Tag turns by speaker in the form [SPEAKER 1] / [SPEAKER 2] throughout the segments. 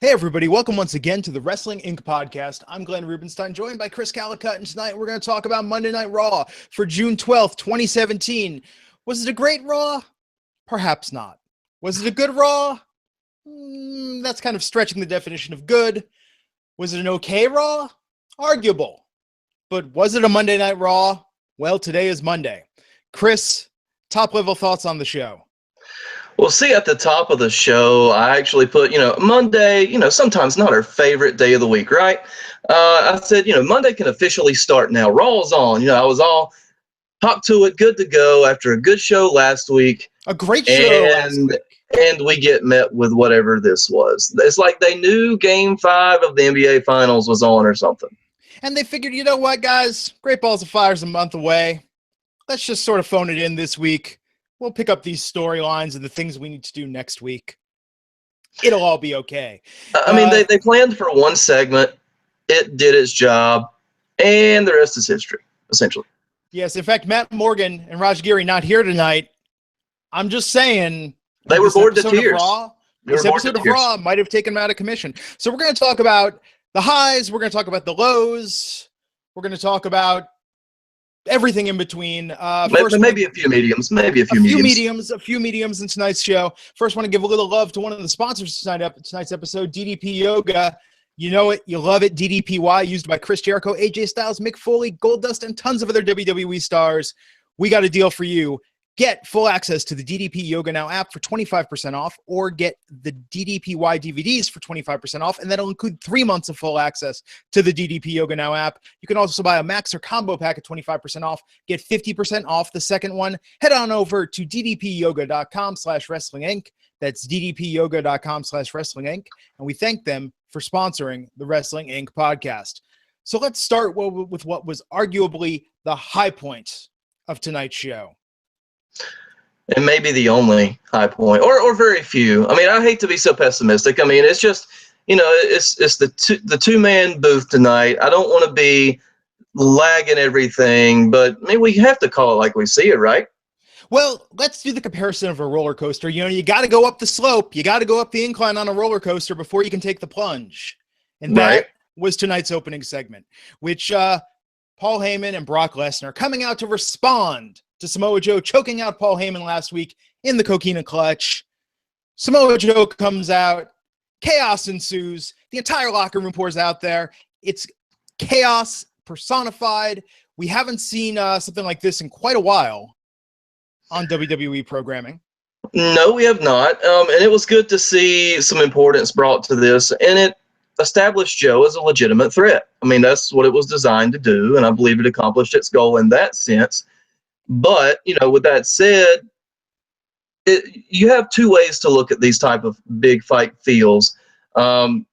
[SPEAKER 1] Hey everybody, welcome once again to the Wrestling Inc. podcast. I'm Glenn Rubenstein, joined by Chris Callicutt, and tonight we're going to talk about Monday Night Raw for June 12th, 2017. Was it a great Raw? Perhaps not. Was it a good Raw? That's kind of stretching the definition of good. Was it an okay Raw? Arguable. But was it a Monday Night Raw? Well, today is Monday. Chris, top-level thoughts on the show.
[SPEAKER 2] Well, see, at the top of the show, I actually put, Monday, sometimes not our favorite day of the week, right? I said, Monday can officially start now. Raw's on. I was all hop to it, good to go after a good show last week.
[SPEAKER 1] A great show last week.
[SPEAKER 2] And we get met with whatever this was. It's like they knew Game 5 of the NBA Finals was on or something.
[SPEAKER 1] And they figured, you know what, guys? Great Balls of Fire's a month away. Let's just sort of phone it in this week. We'll pick up these storylines and the things we need to do next week. It'll all be okay.
[SPEAKER 2] They planned for one segment. It did its job. And the rest is history, essentially.
[SPEAKER 1] Yes, in fact, Matt Morgan and Raj Giri not here tonight. I'm just saying.
[SPEAKER 2] They were bored to tears.
[SPEAKER 1] This episode of Raw might have taken them out of commission. So we're going to talk about the highs. We're going to talk about the lows. We're going to talk about everything in between.
[SPEAKER 2] Maybe a few mediums.
[SPEAKER 1] A few mediums in tonight's show. First, want to give a little love to one of the sponsors tonight's episode, DDP Yoga. You know it, you love it. DDPY, used by Chris Jericho, AJ Styles, Mick Foley, Goldust, and tons of other WWE stars. We got a deal for you. Get full access to the DDP Yoga Now app for 25% off, or get the DDPY DVDs for 25% off, and that'll include 3 months of full access to the DDP Yoga Now app. You can also buy a max or combo pack at 25% off. Get 50% off the second one. Head on over to ddpyoga.com/wrestling inc. That's ddpyoga.com/wrestling inc. And we thank them for sponsoring the Wrestling Inc. podcast. So let's start with what was arguably the high point of tonight's show.
[SPEAKER 2] And maybe the only high point, or very few. I mean, I hate to be so pessimistic. I mean, it's just, it's the two-man booth tonight. I don't want to be lagging everything, but I mean, we have to call it like we see it, right?
[SPEAKER 1] Well, let's do the comparison of a roller coaster. You got to go up the slope. You got to go up the incline on a roller coaster before you can take the plunge. And that was tonight's opening segment, which Paul Heyman and Brock Lesnar coming out to respond to Samoa Joe choking out Paul Heyman last week in the Coquina Clutch. Samoa Joe comes out. Chaos ensues. The entire locker room pours out there. It's chaos personified. We haven't seen something like this in quite a while on WWE programming.
[SPEAKER 2] No, we have not. And it was good to see some importance brought to this. And it established Joe as a legitimate threat. I mean, that's what it was designed to do. And I believe it accomplished its goal in that sense. But, with that said, you have two ways to look at these type of big fight feels. One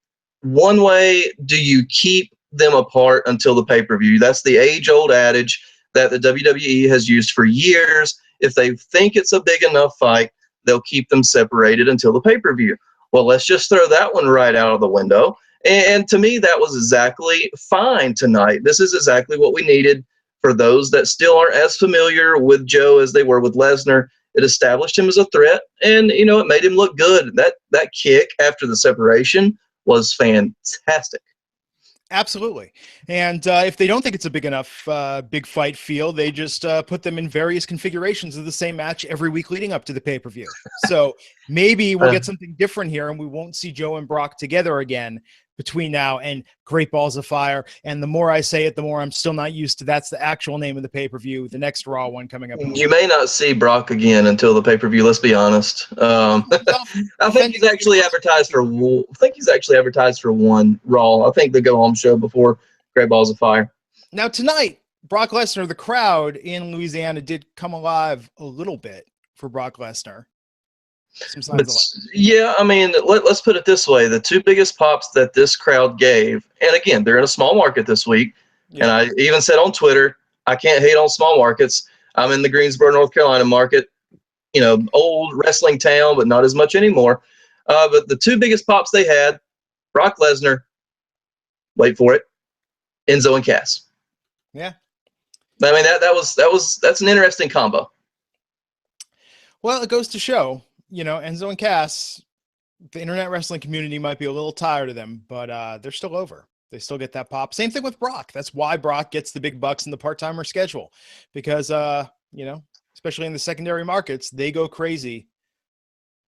[SPEAKER 2] way, do you keep them apart until the pay-per-view? That's the age-old adage that the WWE has used for years. If they think it's a big enough fight, they'll keep them separated until the pay-per-view. Well, let's just throw that one right out of the window. And to me, that was exactly fine tonight. This is exactly what we needed. For those that still aren't as familiar with Joe as they were with Lesnar, it established him as a threat, and it made him look good. That kick after the separation was fantastic.
[SPEAKER 1] Absolutely. And if they don't think it's a big enough big fight feel, they just put them in various configurations of the same match every week leading up to the pay-per-view. So maybe we'll get something different here, and we won't see Joe and Brock together again between now and Great Balls of Fire. And the more I say it, the more I'm still not used to that's the actual name of the pay-per-view, the next Raw one coming up.
[SPEAKER 2] You may not see Brock again until the pay-per-view, let's be honest. I think he's actually advertised for one Raw. I think the go-home show before Great Balls of Fire.
[SPEAKER 1] Now tonight, Brock Lesnar, the crowd in Louisiana did come alive a little bit for Brock Lesnar.
[SPEAKER 2] Yeah, I mean, let's put it this way. The two biggest pops that this crowd gave, and again, they're in a small market this week, and I even said on Twitter, I can't hate on small markets. I'm in the Greensboro, North Carolina market, old wrestling town, but not as much anymore. But the two biggest pops they had, Brock Lesnar, wait for it, Enzo and Cass.
[SPEAKER 1] Yeah.
[SPEAKER 2] I mean, that's an interesting combo.
[SPEAKER 1] Well, it goes to show, Enzo and Cass, the internet wrestling community might be a little tired of them, but they're still over. They still get that pop. Same thing with Brock. That's why Brock gets the big bucks in the part-timer schedule, because you know, especially in the secondary markets, they go crazy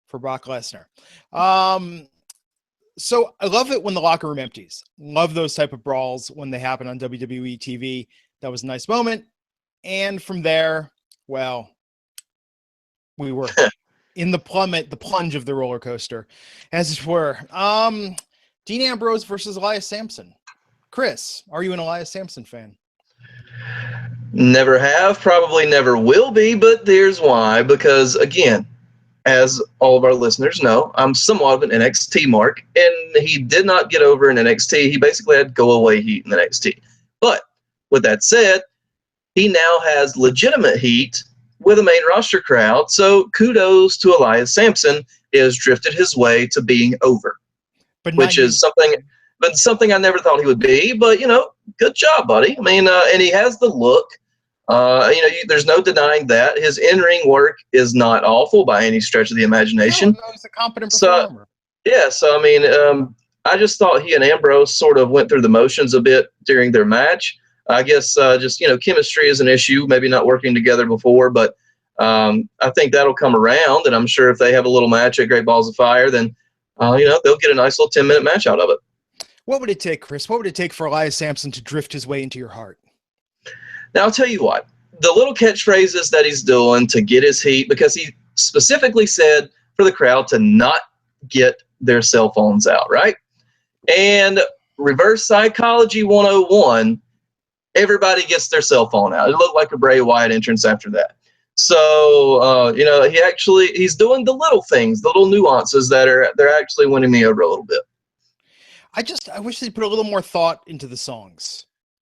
[SPEAKER 1] for Brock Lesnar. So I love it when the locker room empties. Love those type of brawls when they happen on WWE TV. That was a nice moment. And from there, well, we were in the plunge of the roller coaster, as it were. Dean Ambrose versus Elias Sampson. Chris, are you an Elias Sampson fan?
[SPEAKER 2] Never have, probably never will be, but here's why. Because, again, as all of our listeners know, I'm somewhat of an NXT mark, and he did not get over in NXT. He basically had go-away heat in NXT. But with that said, he now has legitimate heat with a main roster crowd, so kudos to Elias Sampson. He has drifted his way to being over, which is something I never thought he would be. But, you know, good job, buddy. I mean, and he has the look. There's no denying that. His in-ring work is not awful by any stretch of the imagination.
[SPEAKER 1] No, he's a competent performer.
[SPEAKER 2] So I mean, I just thought he and Ambrose sort of went through the motions a bit during their match. I guess just, you know, chemistry is an issue, maybe not working together before, but I think that'll come around, and I'm sure if they have a little match at Great Balls of Fire, then, you know, they'll get a nice little 10-minute match out of it.
[SPEAKER 1] What would it take, Chris? What would it take for Elias Sampson to drift his way into your heart?
[SPEAKER 2] Now, I'll tell you what, the little catchphrases that he's doing to get his heat, because he specifically said for the crowd to not get their cell phones out, right? And reverse psychology 101, everybody gets their cell phone out. It looked like a Bray Wyatt entrance after that. So, you know, he's doing the little things, the little nuances they're actually winning me over a little bit.
[SPEAKER 1] I wish they'd put a little more thought into the songs.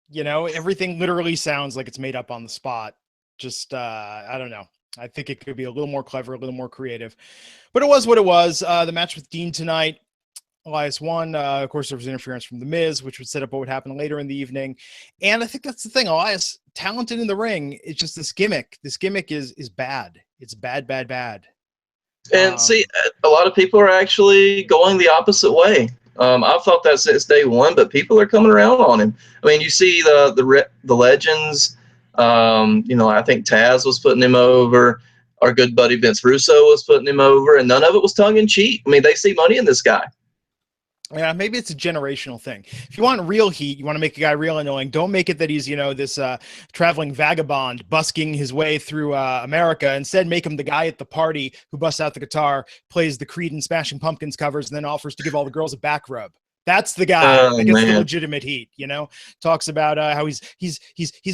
[SPEAKER 1] You know, everything literally sounds like it's made up on the spot. Just, I don't know. I think it could be a little more clever, a little more creative. But it was what it was. The match with Dean tonight, Elias won. Of course, there was interference from The Miz, which would set up what would happen later in the evening. And I think that's the thing. Elias, talented in the ring. It's just this gimmick. This gimmick is bad. It's bad, bad, bad.
[SPEAKER 2] And see, a lot of people are actually going the opposite way. I've thought that since day one, but people are coming around on him. I mean, you see the legends. You know, I think Taz was putting him over. Our good buddy Vince Russo was putting him over, and none of it was tongue in cheek. I mean, they see money in this guy.
[SPEAKER 1] Yeah, maybe it's a generational thing. If you want real heat, you want to make a guy real annoying, don't make it that he's, you know, this traveling vagabond busking his way through America. Instead, make him the guy at the party who busts out the guitar, plays the Creed and Smashing Pumpkins covers, and then offers to give all the girls a back rub. That's the guy that gets the legitimate heat, you know, talks about how he's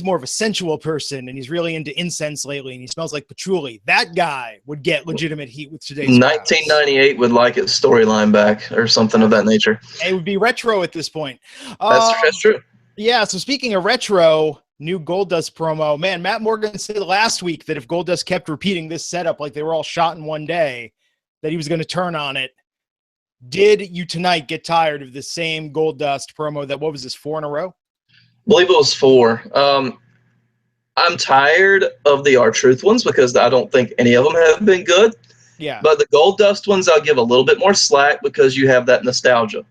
[SPEAKER 1] more of a sensual person, and he's really into incense lately, and he smells like patchouli. That guy would get legitimate heat with today's
[SPEAKER 2] 1998 would like its storyline back or something of that nature.
[SPEAKER 1] It would be retro at this point.
[SPEAKER 2] That's true.
[SPEAKER 1] Yeah. So speaking of retro, new Goldust promo, man, Matt Morgan said last week that if Goldust kept repeating this setup like they were all shot in one day, that he was going to turn on it. Did you tonight get tired of the same Goldust promo that, what was this, 4 in a row?
[SPEAKER 2] I believe it was 4. I'm tired of the R-Truth ones because I don't think any of them have been good.
[SPEAKER 1] Yeah.
[SPEAKER 2] But the Goldust ones, I'll give a little bit more slack because you have that nostalgia.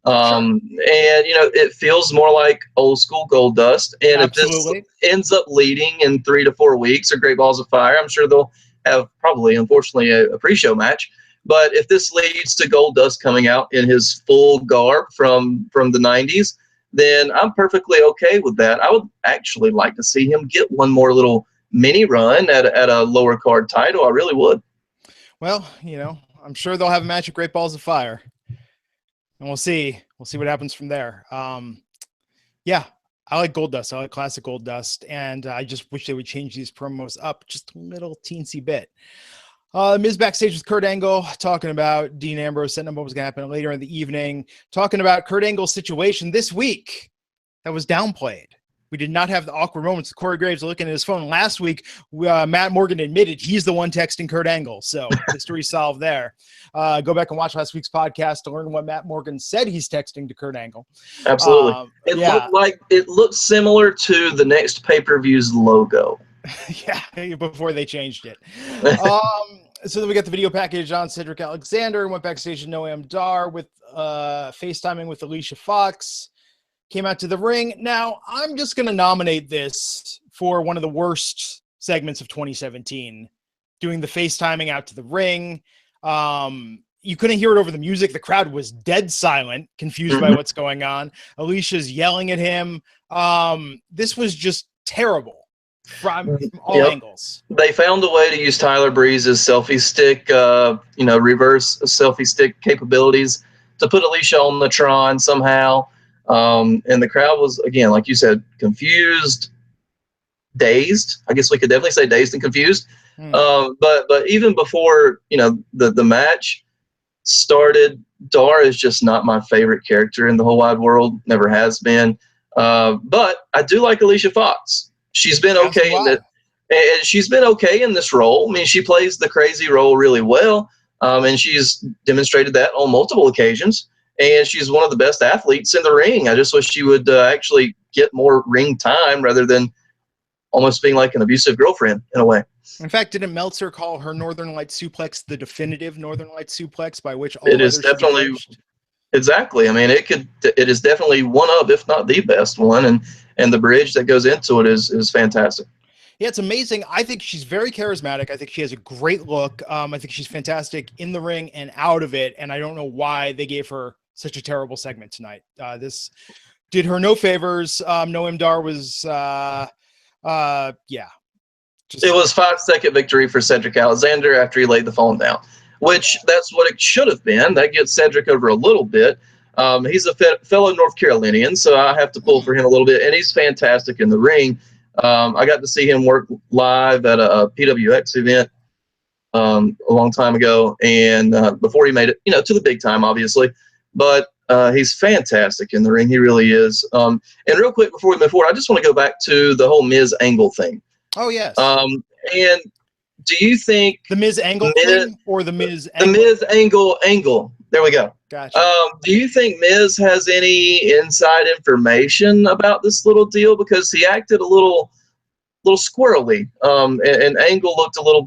[SPEAKER 2] And, you know, it feels more like old school Goldust. And
[SPEAKER 1] Absolutely.
[SPEAKER 2] If this ends up leading in 3 to 4 weeks or Great Balls of Fire, I'm sure they'll have probably, unfortunately, a pre-show match. But if this leads to Goldust coming out in his full garb from the 90s, then I'm perfectly okay with that. I would actually like to see him get one more little mini run at a lower card title. I really would.
[SPEAKER 1] Well, you know, I'm sure they'll have a match at Great Balls of Fire. And we'll see. We'll see what happens from there. Yeah, I like Goldust. I like classic Goldust. And I just wish they would change these promos up just a little teensy bit. Miz backstage with Kurt Angle talking about Dean Ambrose, setting up what was going to happen later in the evening, talking about Kurt Angle's situation this week that was downplayed. We did not have the awkward moments. Corey Graves looking at his phone last week. Matt Morgan admitted he's the one texting Kurt Angle. So mystery solved there. Go back and watch last week's podcast to learn what Matt Morgan said he's texting to Kurt Angle.
[SPEAKER 2] Absolutely. It looked similar to the next pay-per-view's logo.
[SPEAKER 1] Yeah, before they changed it. So then we got the video package on Cedric Alexander, went backstage to Noam Dar with FaceTiming with Alicia Fox, came out to the ring. Now, I'm just going to nominate this for one of the worst segments of 2017, doing the FaceTiming out to the ring. You couldn't hear it over the music. The crowd was dead silent, confused by what's going on. Alicia's yelling at him. This was just terrible from all angles.
[SPEAKER 2] They found a way to use Tyler Breeze's selfie stick, reverse selfie stick capabilities to put Alicia on the Tron somehow. And the crowd was, again, like you said, confused, dazed. I guess we could definitely say dazed and confused. But even before, the match started, Dar is just not my favorite character in the whole wide world. Never has been. But I do like Alicia Fox. She's been okay in that, and she's been okay in this role. I mean, she plays the crazy role really well, and she's demonstrated that on multiple occasions. And she's one of the best athletes in the ring. I just wish she would actually get more ring time rather than almost being like an abusive girlfriend in a way.
[SPEAKER 1] In fact, didn't Meltzer call her Northern Light suplex the definitive Northern Light suplex by which all
[SPEAKER 2] it is definitely exactly. I mean, it is definitely one of, if not the best one, and the bridge that goes into it is fantastic.
[SPEAKER 1] Yeah, it's amazing. I think she's very charismatic. I think she has a great look. I think she's fantastic in the ring and out of it. And I don't know why they gave her such a terrible segment tonight. This did her no favors. Noam Dar was,
[SPEAKER 2] It was 5-second victory for Cedric Alexander after he laid the phone down, which that's what it should have been. That gets Cedric over a little bit. He's a fellow North Carolinian, so I have to pull for him a little bit, and he's fantastic in the ring. I got to see him work live at a PWX event a long time ago, and before he made it, to the big time, obviously. But he's fantastic in the ring. He really is. And real quick before we move forward, I just want to go back to the whole Miz Angle thing.
[SPEAKER 1] Oh, yes.
[SPEAKER 2] And do you think
[SPEAKER 1] the Miz Angle thing or the Miz Angle?
[SPEAKER 2] The Miz Angle. There we go.
[SPEAKER 1] Gotcha.
[SPEAKER 2] Do you think Miz has any inside information about this little deal? Because he acted a little squirrely, and Angle looked a little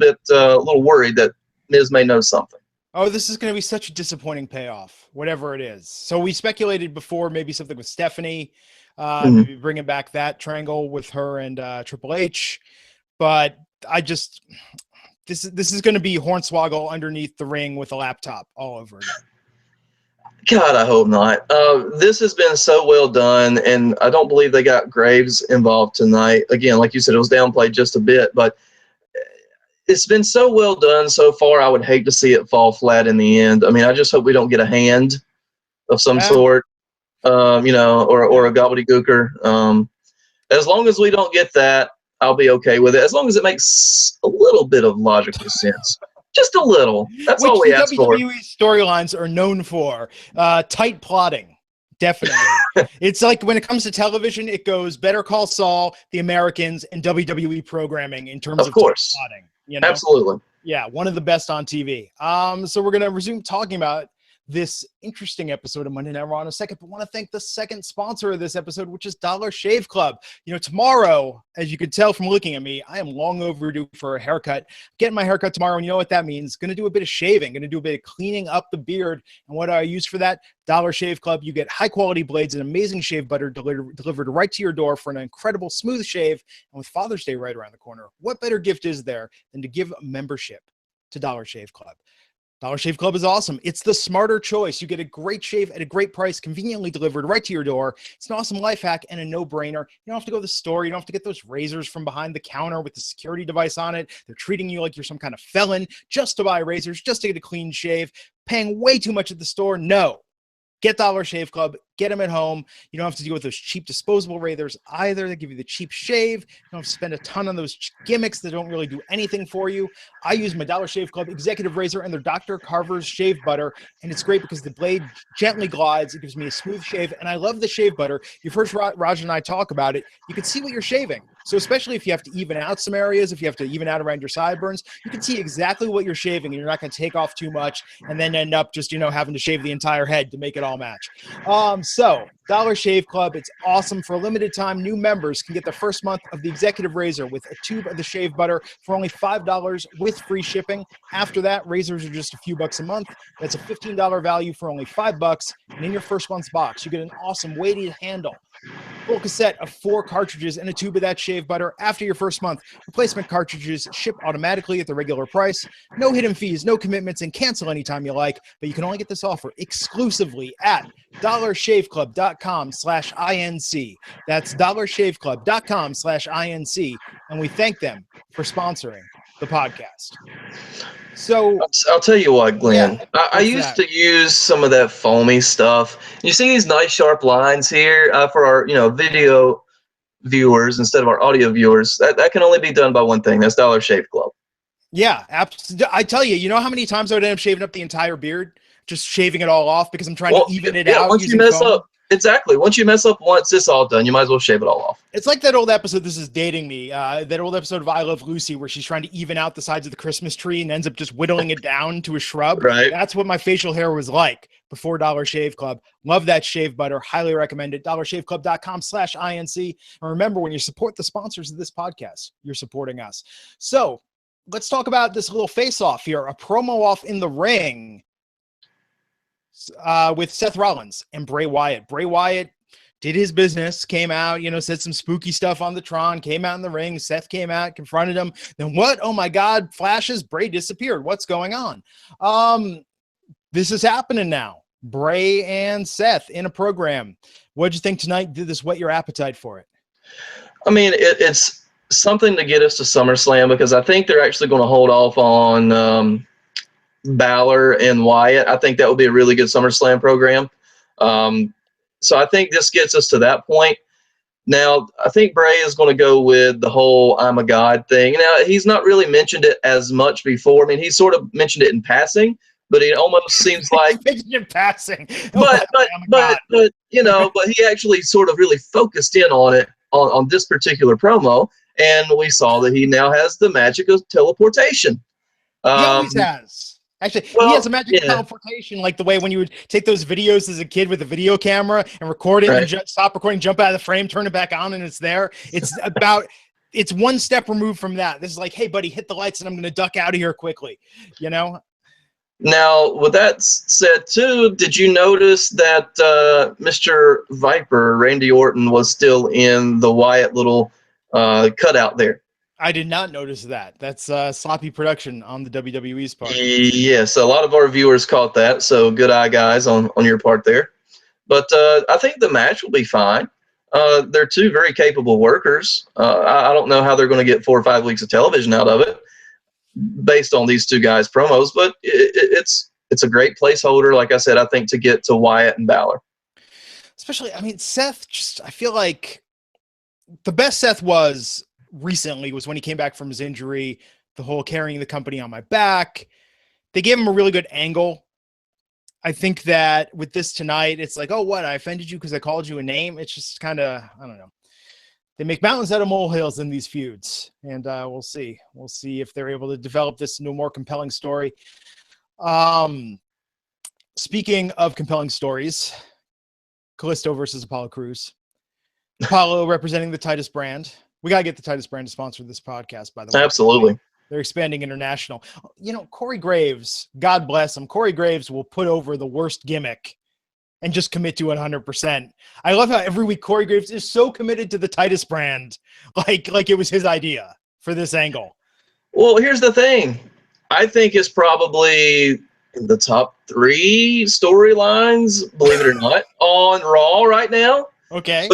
[SPEAKER 2] worried that Miz may know something.
[SPEAKER 1] Oh, this is going to be such a disappointing payoff, whatever it is. So we speculated before maybe something with Stephanie, maybe bringing back that triangle with her and Triple H. But this is going to be Hornswoggle underneath the ring with a laptop all over again.
[SPEAKER 2] God, I hope not. This has been so well done, and I don't believe they got Graves involved tonight. Again, like you said, it was downplayed just a bit, but it's been so well done so far. I would hate to see it fall flat in the end. I mean, I just hope we don't get a hand of some sort, or a gobbledygooker. As long as we don't get that, I'll be okay with it. As long as it makes a little bit of logical sense. Just a little. That's all we ask for.
[SPEAKER 1] WWE storylines are known for tight plotting. Definitely. It's like when it comes to television, it goes Better Call Saul, The Americans, and WWE programming in terms of
[SPEAKER 2] course.
[SPEAKER 1] Tight plotting.
[SPEAKER 2] Absolutely.
[SPEAKER 1] Yeah, one of the best on TV. So we're going to resume talking about this interesting episode of Monday Night Raw in a second, but want to thank the second sponsor of this episode, which is Dollar Shave Club. Tomorrow, as you can tell from looking at me, I am long overdue for a haircut. Getting my haircut tomorrow, and you know what that means. Going to do a bit of shaving, going to do a bit of cleaning up the beard. And what do I use for that? Dollar Shave Club. You get high-quality blades and amazing shave butter delivered right to your door for an incredible smooth shave. And with Father's Day right around the corner, what better gift is there than to give a membership to Dollar Shave Club? Dollar Shave Club is awesome. It's the smarter choice. You get a great shave at a great price, conveniently delivered right to your door. It's an awesome life hack and a no-brainer. You don't have to go to the store. You don't have to get those razors from behind the counter with the security device on it. They're treating you like you're some kind of felon just to buy razors, just to get a clean shave, paying way too much at the store. No. Get Dollar Shave Club. Get them at home. You don't have to deal with those cheap disposable razors either. They give you the cheap shave. You don't have to spend a ton on those gimmicks that don't really do anything for you. I use my Dollar Shave Club Executive Razor and their Dr. Carver's Shave Butter, and it's great because the blade gently glides. It gives me a smooth shave, and I love the shave butter. You've heard Raj and I talk about it. You can see what you're shaving. So especially if you have to even out some areas, if you have to even out around your sideburns, you can see exactly what you're shaving, and you're not going to take off too much and then end up just, having to shave the entire head to make it all match. So, Dollar Shave Club, it's awesome. For a limited time, new members can get the first month of the Executive Razor with a tube of the shave butter for only $5 with free shipping. After that, razors are just a few bucks a month. That's a $15 value for only $5. And in your first month's box, you get an awesome weighted handle, full cassette of 4 cartridges, and a tube of that shave butter. After your first month, replacement cartridges ship automatically at the regular price. No hidden fees, no commitments, and cancel anytime you like. But you can only get this offer exclusively at dollarshaveclub.com/INC. That's dollarshaveclub.com/INC. And we thank them for sponsoring the podcast. So
[SPEAKER 2] I'll tell you what, Glenn.
[SPEAKER 1] Yeah,
[SPEAKER 2] I used to use some of that foamy stuff. You see these nice sharp lines here for our video viewers instead of our audio viewers. That can only be done by one thing. That's Dollar Shave Club.
[SPEAKER 1] Yeah, I tell you, you know how many times I would end up shaving up the entire beard, just shaving it all off because I'm trying to even it out.
[SPEAKER 2] Once you mess up, exactly. Once you mess up once, it's all done. You might as well shave it all off.
[SPEAKER 1] It's like that old episode, This Is Dating Me, that old episode of I Love Lucy where she's trying to even out the sides of the Christmas tree and ends up just whittling it down to a shrub.
[SPEAKER 2] Right.
[SPEAKER 1] That's what my facial hair was like before Dollar Shave Club. Love that shave butter. Highly recommend it. dollarshaveclub.com/INC. And remember, when you support the sponsors of this podcast, you're supporting us. So let's talk about this little face-off here, a promo off in the ring with Seth Rollins and Bray Wyatt. Bray Wyatt did his business, came out, said some spooky stuff on the Tron, came out in the ring. Seth came out, confronted him. Then what? Oh my God, flashes, Bray disappeared. What's going on? This is happening now. Bray and Seth in a program. What'd you think tonight? Did this whet your appetite for it?
[SPEAKER 2] I mean, it's something to get us to SummerSlam because I think they're actually going to hold off on Balor and Wyatt. I think that would be a really good SummerSlam program. So I think this gets us to that point. Now, I think Bray is going to go with the whole I'm a God thing. Now, he's not really mentioned it as much before. I mean, he sort of mentioned it in passing, but it almost seems like
[SPEAKER 1] mentioned in passing.
[SPEAKER 2] But he actually sort of really focused in on it on this particular promo, and we saw that he now has the magic of teleportation.
[SPEAKER 1] He always has. Actually, he has a magic of teleportation, like the way when you would take those videos as a kid with a video camera and record it and stop recording, jump out of the frame, turn it back on, and it's there. It's one step removed from that. This is like, hey, buddy, hit the lights, and I'm going to duck out of here quickly, Now,
[SPEAKER 2] with that said, too, did you notice that Mr. Viper, Randy Orton, was still in the Wyatt little cutout there?
[SPEAKER 1] I did not notice that. That's sloppy production on the WWE's part.
[SPEAKER 2] Yes, a lot of our viewers caught that, so good eye, guys, on your part there. But I think the match will be fine. They're two very capable workers. I don't know how they're going to get 4 or 5 weeks of television out of it based on these two guys' promos, but it's a great placeholder, like I said, I think, to get to Wyatt and Balor.
[SPEAKER 1] Especially, I mean, Seth, I feel like the best Seth was recently was when he came back from his injury, the whole carrying the company on my back. They gave him a really good angle. I think that with this tonight, it's like, oh, what? I offended you because I called you a name. It's just kind of, I don't know. They make mountains out of molehills in these feuds, and we'll see. We'll see if they're able to develop this into a more compelling story. Speaking of compelling stories, Kalisto versus Apollo Crews. Apollo representing the Titus brand. We got to get the Titus brand to sponsor this podcast, by the way.
[SPEAKER 2] Absolutely.
[SPEAKER 1] They're expanding international. Corey Graves, God bless him. Corey Graves will put over the worst gimmick and just commit to 100%. I love how every week Corey Graves is so committed to the Titus brand, like it was his idea for this angle.
[SPEAKER 2] Well, here's the thing. I think it's probably in the top 3 storylines, believe it or not, on Raw right now.
[SPEAKER 1] Okay.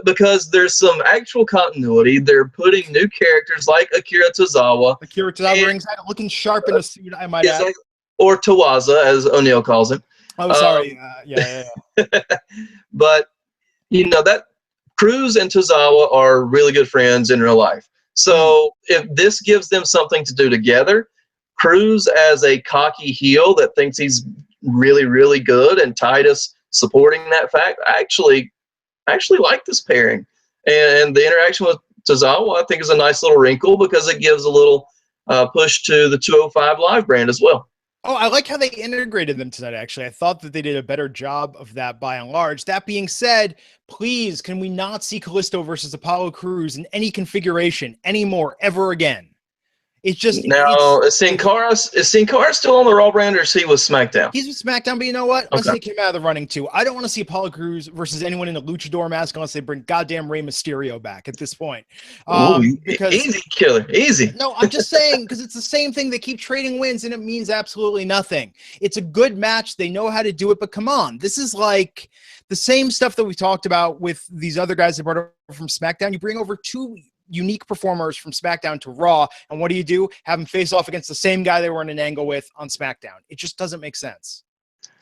[SPEAKER 2] Because there's some actual continuity. They're putting new characters like Akira Tozawa.
[SPEAKER 1] Akira Tozawa ringside, looking sharp in a suit, I might add.
[SPEAKER 2] Or Tawaza, as O'Neil calls him.
[SPEAKER 1] Oh, sorry. Yeah.
[SPEAKER 2] But, that Cruz and Tozawa are really good friends in real life. So if this gives them something to do together, Cruz as a cocky heel that thinks he's really, really good, and Titus supporting that fact, I actually like this pairing. And the interaction with Tozawa, I think, is a nice little wrinkle because it gives a little push to the 205 Live brand as well.
[SPEAKER 1] Oh, I like how they integrated them tonight, actually. I thought that they did a better job of that by and large. That being said, please, can we not see Kalisto versus Apollo Crews in any configuration anymore, ever again? It's just,
[SPEAKER 2] Now, is Sin Cara still on the Raw brand, or is he with SmackDown?
[SPEAKER 1] he's with SmackDown, but you know what? Let's
[SPEAKER 2] Okay.
[SPEAKER 1] take him out of the running too. I don't want to see Apollo Crews versus anyone in a luchador mask unless they bring goddamn Rey Mysterio back at this point.
[SPEAKER 2] Because easy killer, easy.
[SPEAKER 1] No, I'm just saying, because it's the same thing. They keep trading wins and it means absolutely nothing. It's a good match. They know how to do it, but come on. This is like the same stuff that we talked about with these other guys that brought over from SmackDown. You bring over two unique performers from SmackDown to Raw, and what do? Have them face off against the same guy they were in an angle with on SmackDown. It just doesn't make sense.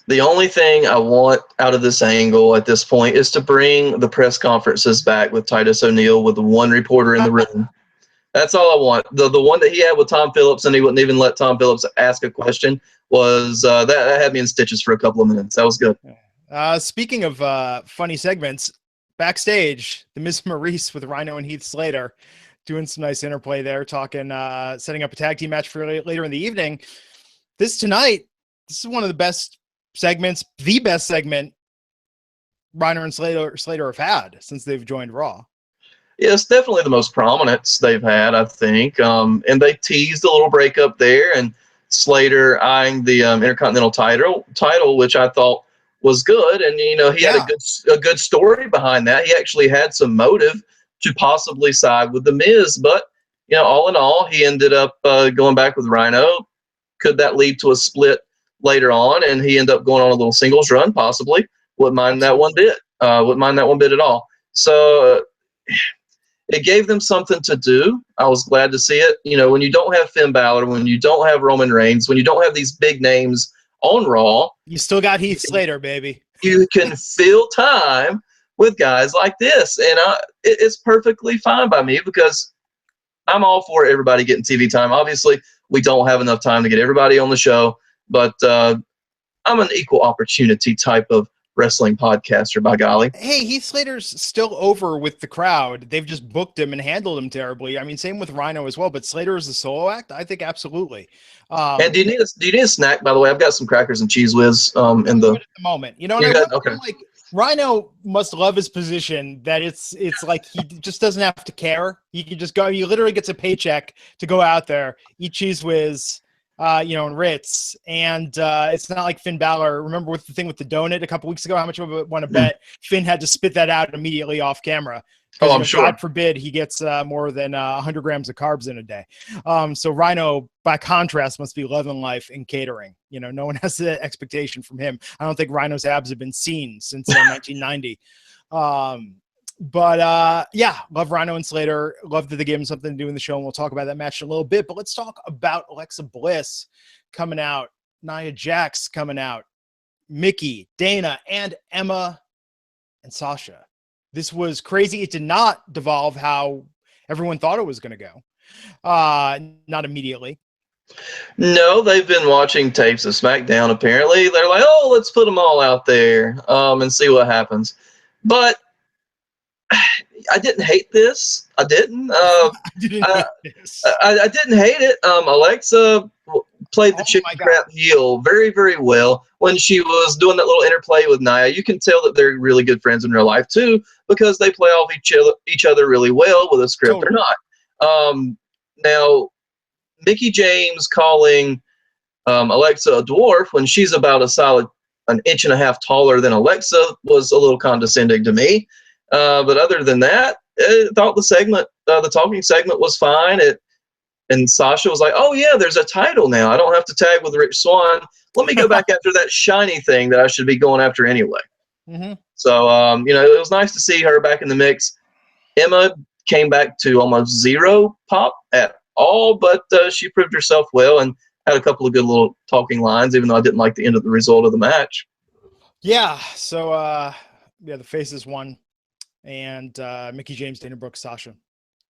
[SPEAKER 2] The only thing I want out of this angle at this point is to bring the press conferences back with Titus O'Neil with the one reporter in the room. That's all I want. The one that he had with Tom Phillips, and he wouldn't even let Tom Phillips ask a question, was that had me in stitches for a couple of minutes. That was good.
[SPEAKER 1] Speaking of funny segments, backstage, the Miz Maurice with Rhino and Heath Slater doing some nice interplay there, talking, setting up a tag team match for later in the evening. This is one of the best segments, the best segment Rhino and Slater have had since they've joined Raw.
[SPEAKER 2] Yeah, it's definitely the most prominent they've had, I think. And they teased a little breakup there, and Slater eyeing the Intercontinental title, which I thought was good. And he had a good story behind that. He actually had some motive to possibly side with the Miz, but all in all, he ended up going back with Rhino. Could that lead to a split later on? And he ended up going on a little singles run, possibly. Wouldn't mind that one bit. Wouldn't mind that one bit at all. So it gave them something to do. I was glad to see it. When you don't have Finn Balor, when you don't have Roman Reigns, when you don't have these big names on Raw,
[SPEAKER 1] you still got Heath Slater, baby.
[SPEAKER 2] You can fill time with guys like this, and it's perfectly fine by me because I'm all for everybody getting TV time. Obviously, we don't have enough time to get everybody on the show, but I'm an equal opportunity type of wrestling podcaster, by golly.
[SPEAKER 1] Hey, Heath Slater's still over with the crowd. They've just booked him and handled him terribly. I mean, same with Rhino as well, but Slater is the solo act? I think absolutely.
[SPEAKER 2] And do you need a snack, by the way? I've got some crackers and cheese whiz in the
[SPEAKER 1] moment.
[SPEAKER 2] Okay.
[SPEAKER 1] Like Rhino must love his position that it's like he just doesn't have to care. He can just go. He literally gets a paycheck to go out there, eat cheese whiz, and Ritz, and it's not like Finn Balor. Remember with the thing with the donut a couple weeks ago? How much of it want to bet Finn had to spit that out immediately off camera?
[SPEAKER 2] Oh, I'm sure.
[SPEAKER 1] God forbid he gets more than 100 grams of carbs in a day. So Rhino, by contrast, must be loving life in catering. No one has that expectation from him. I don't think Rhino's abs have been seen since 1990. But love Rhino and Slater. Love that they gave him something to do in the show, and we'll talk about that match in a little bit. But let's talk about Alexa Bliss coming out, Nia Jax coming out, Mickey, Dana, and Emma and Sasha. This was crazy. It did not devolve how everyone thought it was going to go. Not immediately.
[SPEAKER 2] No, they've been watching tapes of SmackDown, apparently. They're like, oh, let's put them all out there and see what happens. But I didn't hate this. I didn't. I didn't hate it. Alexa played the chicken crap heel very, very well when she was doing that little interplay with Nia. You can tell that they're really good friends in real life too, because they play off each other really well with a script or not. Now, Mickie James calling Alexa a dwarf when she's about a solid an inch and a half taller than Alexa was a little condescending to me. But other than that, I thought the talking segment was fine. And Sasha was like, oh, yeah, there's a title now. I don't have to tag with Rich Swann. Let me go back after that shiny thing that I should be going after anyway. Mm-hmm. So, it was nice to see her back in the mix. Emma came back to almost zero pop at all, but she proved herself well and had a couple of good little talking lines, even though I didn't like the end of the result of the match.
[SPEAKER 1] Yeah, so, the Faces won. And Mickie James, Dana Brooke, Sasha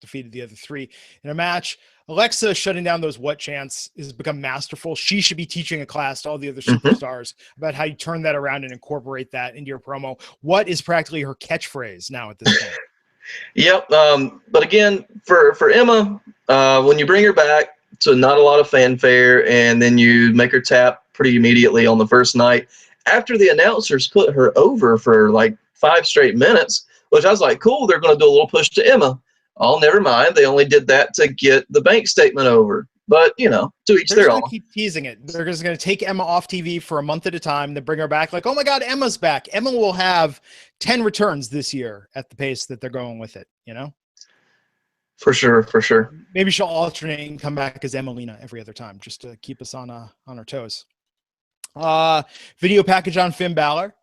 [SPEAKER 1] defeated the other three in a match. Alexa shutting down those what chants has become masterful. She should be teaching a class to all the other superstars about how you turn that around and incorporate that into your promo. What is practically her catchphrase now at this point?
[SPEAKER 2] Yep. But again, for Emma, when you bring her back to not a lot of fanfare and then you make her tap pretty immediately on the first night after the announcers put her over for like 5 straight minutes, which I was like, cool, they're going to do a little push to Emma. Oh, never mind. They only did that to get the bank statement over. But, you know, to each
[SPEAKER 1] They're
[SPEAKER 2] their
[SPEAKER 1] just
[SPEAKER 2] own.
[SPEAKER 1] going to keep teasing it. They're just going to take Emma off TV for a month at a time, then bring her back. Like, oh my God, Emma's back. Emma will have 10 returns this year at the pace that they're going with it, you know?
[SPEAKER 2] For sure, for sure.
[SPEAKER 1] Maybe she'll alternate and come back as Emelina every other time just to keep us on our toes. Video package on Finn Balor.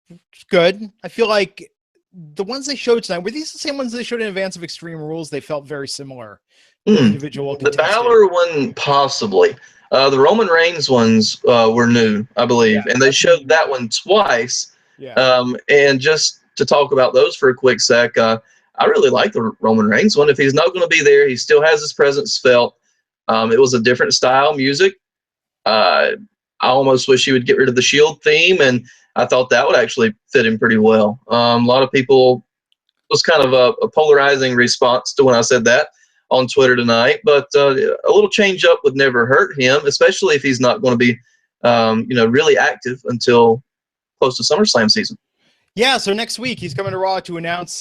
[SPEAKER 1] It's good. I feel like the ones they showed tonight, were these the same ones they showed in advance of Extreme Rules? They felt very similar. Individual
[SPEAKER 2] the Balor one, possibly. The Roman Reigns ones were new, I believe, and they showed that one twice.
[SPEAKER 1] Yeah.
[SPEAKER 2] And just to talk about those for a quick sec, I really like the Roman Reigns one. If he's not going to be there, he still has his presence felt. It was a different style music. I almost wish he would get rid of the Shield theme, and I thought that would actually fit him pretty well. A lot of people, it was kind of a polarizing response to when I said that on Twitter tonight, but a little change up would never hurt him, especially if he's not going to be, really active until close to SummerSlam season.
[SPEAKER 1] Yeah. So next week he's coming to Raw to announce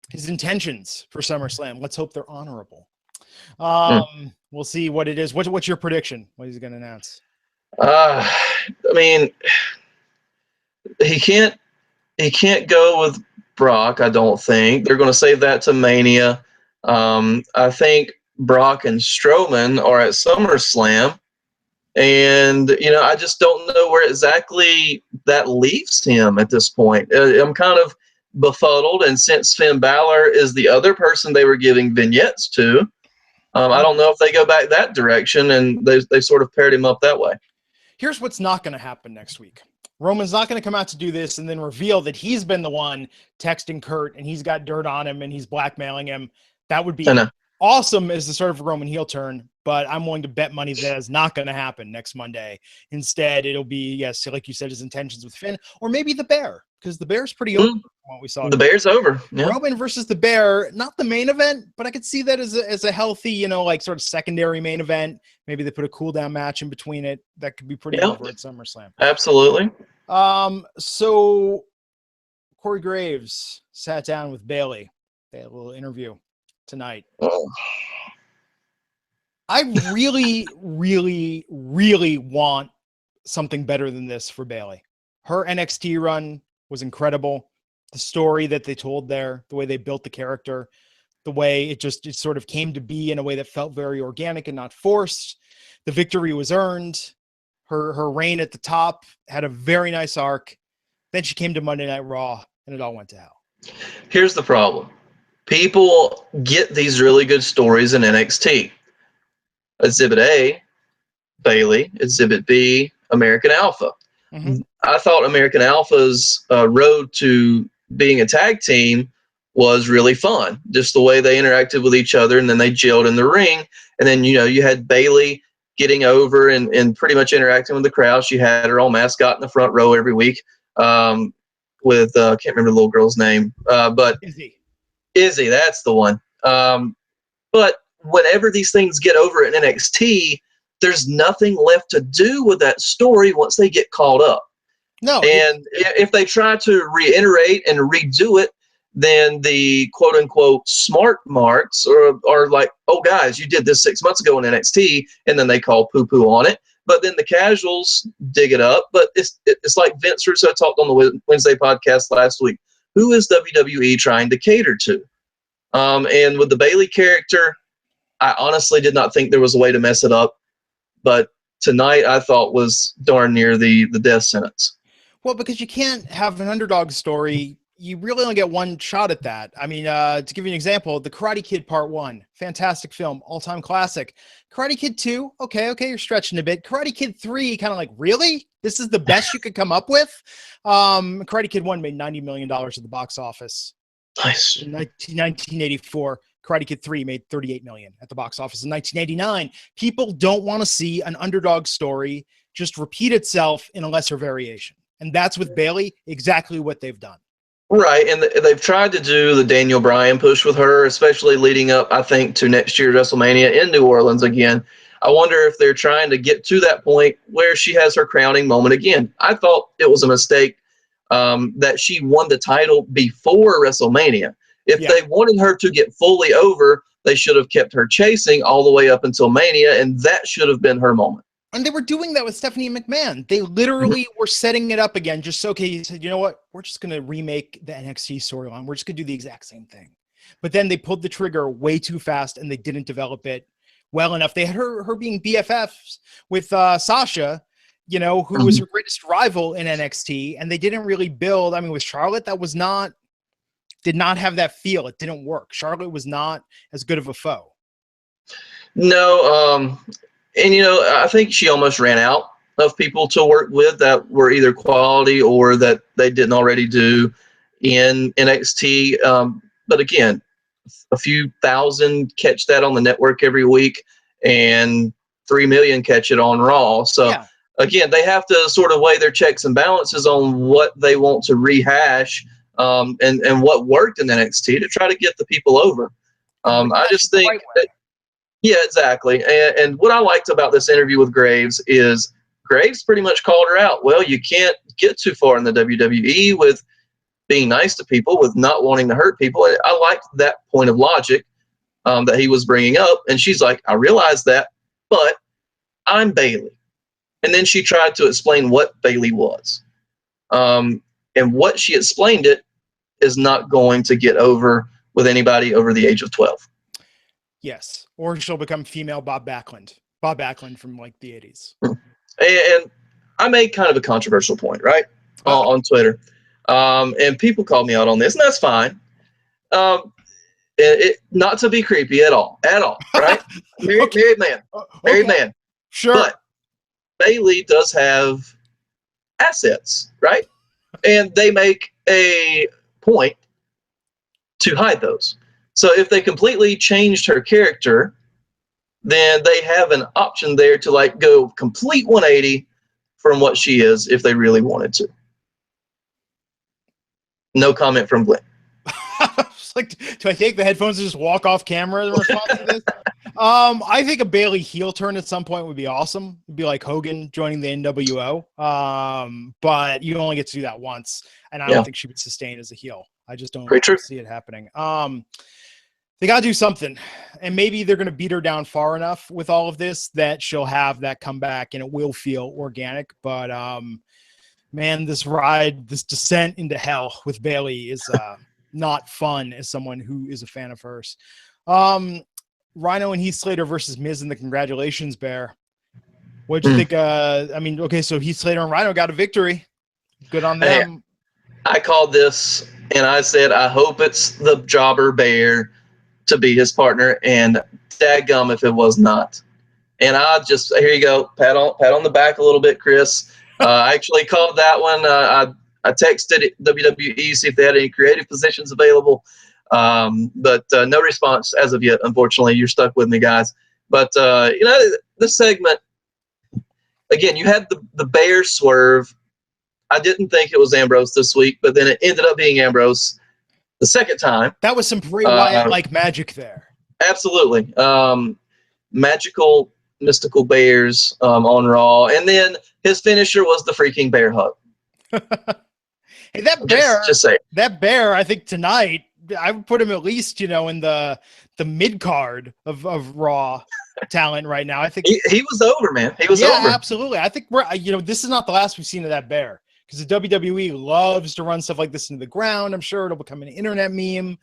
[SPEAKER 1] his intentions for SummerSlam. Let's hope they're honorable. We'll see what it is. What's your prediction? What he's going to announce?
[SPEAKER 2] I mean, he can't go with Brock. I don't think they're going to save that to Mania. I think Brock and Strowman are at SummerSlam, and I just don't know where exactly that leaves him at this point. I'm kind of befuddled, and since Finn Balor is the other person they were giving vignettes to, I don't know if they go back that direction, and they sort of paired him up that way.
[SPEAKER 1] Here's what's not going to happen next week. Roman's not going to come out to do this and then reveal that he's been the one texting Kurt and he's got dirt on him and he's blackmailing him. That would be awesome as the sort of Roman heel turn, but I'm willing to bet money that is not going to happen next Monday. Instead, it'll be, yes, like you said, his intentions with Finn, or maybe the Bear, because the Bear's pretty over what we saw.
[SPEAKER 2] The Bear's over. Yeah.
[SPEAKER 1] Roman versus the Bear, not the main event, but I could see that as a healthy, like sort of secondary main event. Maybe they put a cool down match in between it. That could be pretty over at SummerSlam.
[SPEAKER 2] Absolutely.
[SPEAKER 1] So Corey Graves sat down with Bayley. They had a little interview tonight. I really, really, really want something better than this for Bayley. Her NXT run was incredible. The story that they told there, the way they built the character, the way it sort of came to be in a way that felt very organic and not forced. The victory was earned. Her reign at the top had a very nice arc. Then she came to Monday Night Raw, and it all went to hell.
[SPEAKER 2] Here's the problem. People get these really good stories in NXT. Exhibit A, Bayley. Exhibit B, American Alpha. Mm-hmm. I thought American Alpha's road to being a tag team was really fun. Just the way they interacted with each other, and then they gelled in the ring. And then, you had Bayley getting over and pretty much interacting with the crowd. She had her own mascot in the front row every week with, I can't remember the little girl's name, but Izzy, that's the one. But whenever these things get over in NXT, there's nothing left to do with that story once they get caught up. No. And if they try to reiterate and redo it, then the quote unquote smart marks are like, oh guys, you did this 6 months ago in NXT, and then they call poo-poo on it. But then the casuals dig it up. But it's like Vince Russo talked on the Wednesday podcast last week. Who is WWE trying to cater to? And with the Bayley character, I honestly did not think there was a way to mess it up. But tonight I thought was darn near the death sentence.
[SPEAKER 1] Well, because you can't have an underdog story. You really only get one shot at that. I mean, to give you an example, The Karate Kid Part 1, fantastic film, all-time classic. Karate Kid 2, okay, you're stretching a bit. Karate Kid 3, kind of like, really? This is the best you could come up with? Karate Kid 1 made $90 million at the box office.
[SPEAKER 2] Nice.
[SPEAKER 1] In 1984, Karate Kid 3 made $38 million at the box office. In 1989, people don't want to see an underdog story just repeat itself in a lesser variation. And that's with Bayley, exactly what they've done.
[SPEAKER 2] Right, and they've tried to do the Daniel Bryan push with her, especially leading up, I think, to next year's WrestleMania in New Orleans again. I wonder if they're trying to get to that point where she has her crowning moment again. I thought it was a mistake that she won the title before WrestleMania. If they wanted her to get fully over, they should have kept her chasing all the way up until Mania, and that should have been her moment.
[SPEAKER 1] And they were doing that with Stephanie McMahon. They literally were setting it up again. Just okay, you said, you know what? We're just going to remake the NXT storyline. We're just going to do the exact same thing. But then they pulled the trigger way too fast, and they didn't develop it well enough. They had her being BFFs with Sasha, you know, who was her greatest rival in NXT, and they didn't really build. I mean, with Charlotte, that was did not have that feel. It didn't work. Charlotte was not as good of a foe.
[SPEAKER 2] No, and you know, I think she almost ran out of people to work with that were either quality or that they didn't already do in NXT. But again, a few thousand catch that on the network every week, and 3 million catch it on Raw. So again, they have to sort of weigh their checks and balances on what they want to rehash, and what worked in NXT to try to get the people over. I just think that, yeah, exactly. And what I liked about this interview with Graves is Graves pretty much called her out. Well, you can't get too far in the WWE with being nice to people, with not wanting to hurt people. And I liked that point of logic that he was bringing up. And she's like, I realize that, but I'm Bayley. And then she tried to explain what Bayley was. And what she explained it is not going to get over with anybody over the age of 12.
[SPEAKER 1] Yes. Or she'll become female Bob Backlund. Bob Backlund from like the 80s.
[SPEAKER 2] And I made kind of a controversial point, right? On Twitter. And people called me out on this, and that's fine. Not to be creepy at all, right? Married man.
[SPEAKER 1] Sure.
[SPEAKER 2] But Bayley does have assets, right? And they make a point to hide those. So if they completely changed her character, then they have an option there to like go complete 180 from what she is if they really wanted to. No comment from Glenn.
[SPEAKER 1] Like, do I take the headphones and just walk off camera in response to this? I think a Bayley heel turn at some point would be awesome. It'd be like Hogan joining the NWO. But you only get to do that once, and I don't think she would sustain as a heel. I just don't see it happening. They got to do something, and maybe they're going to beat her down far enough with all of this that she'll have that comeback and it will feel organic. But man, this descent into hell with Bayley is not fun as someone who is a fan of hers. Rhino and Heath Slater versus Miz in the Congratulations Bear. What'd you think? I mean, okay, so Heath Slater and Rhino got a victory. Good on them.
[SPEAKER 2] I called this, and I said, I hope it's the Jobber Bear to be his partner, and dadgum if it was not. And I just, here you go, pat on the back a little bit, Chris. I actually called that one. I texted WWE, see if they had any creative positions available. But no response as of yet, unfortunately. You're stuck with me, guys. But, you know, this segment, again, you had the Bear swerve. I didn't think it was Ambrose this week, but then it ended up being Ambrose the second time.
[SPEAKER 1] That was some Bray Wyatt-like magic there.
[SPEAKER 2] Absolutely. Magical, mystical bears on Raw. And then his finisher was the freaking bear hug.
[SPEAKER 1] Hey, that bear, I think tonight, I would put him at least, you know, in the mid card of Raw talent right now. I think
[SPEAKER 2] he was over, man. He was over.
[SPEAKER 1] Yeah, absolutely. I think this is not the last we've seen of that bear, because the WWE loves to run stuff like this into the ground. I'm sure it'll become an internet meme.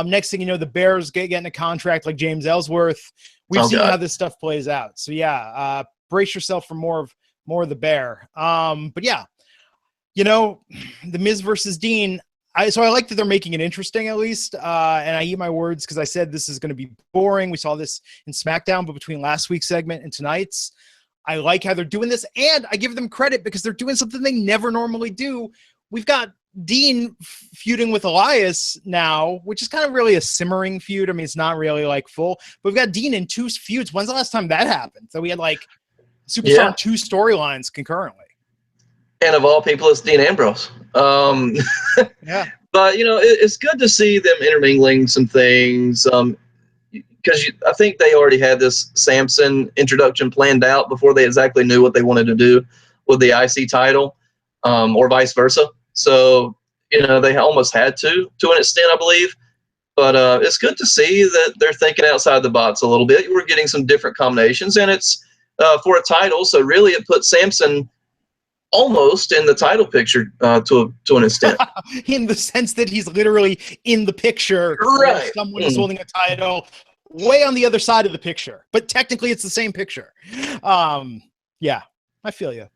[SPEAKER 1] Next thing you know, the Bears getting a contract like James Ellsworth. We've seen how this stuff plays out. So yeah, brace yourself for more of the bear. But yeah, you know, the Miz versus Dean. So I like that they're making it interesting at least. And I eat my words because I said this is going to be boring. We saw this in SmackDown, but between last week's segment and tonight's, I like how they're doing this, and I give them credit because they're doing something they never normally do. We've got Dean feuding with Elias now, which is kind of really a simmering feud. I mean, it's not really like full, but we've got Dean in 2 feuds. When's the last time that happened? So we had like Superstar on 2 storylines concurrently.
[SPEAKER 2] And of all people, it's Dean Ambrose. Yeah. But, you know, it's good to see them intermingling some things. because I think they already had this Samson introduction planned out before they exactly knew what they wanted to do with the IC title, or vice versa. So, they almost had to an extent, I believe. But it's good to see that they're thinking outside the box a little bit. We're getting some different combinations, and it's for a title. So really, it puts Samson almost in the title picture to an extent.
[SPEAKER 1] In the sense that he's literally in the picture.
[SPEAKER 2] Right.
[SPEAKER 1] Someone is holding a title way on the other side of the picture, but technically it's the same picture. Yeah, I feel you.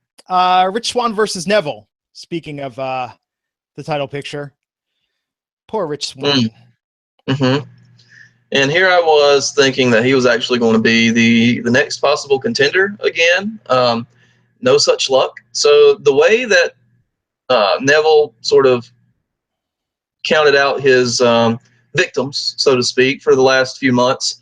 [SPEAKER 1] Rich Swann versus Neville. Speaking of the title picture, poor Rich Swann.
[SPEAKER 2] Mm-hmm. And here I was thinking that he was actually going to be the next possible contender again. No such luck. So the way that Neville sort of counted out his victims, so to speak, for the last few months,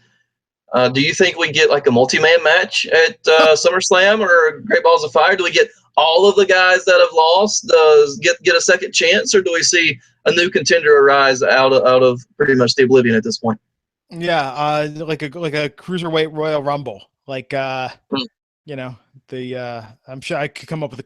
[SPEAKER 2] do you think we get like a multi-man match at SummerSlam or Great Balls of Fire? Do we get all of the guys that have lost get a second chance, or do we see a new contender arise out of pretty much the oblivion at this point?
[SPEAKER 1] Yeah, like a cruiserweight Royal Rumble, like I'm sure I could come up with a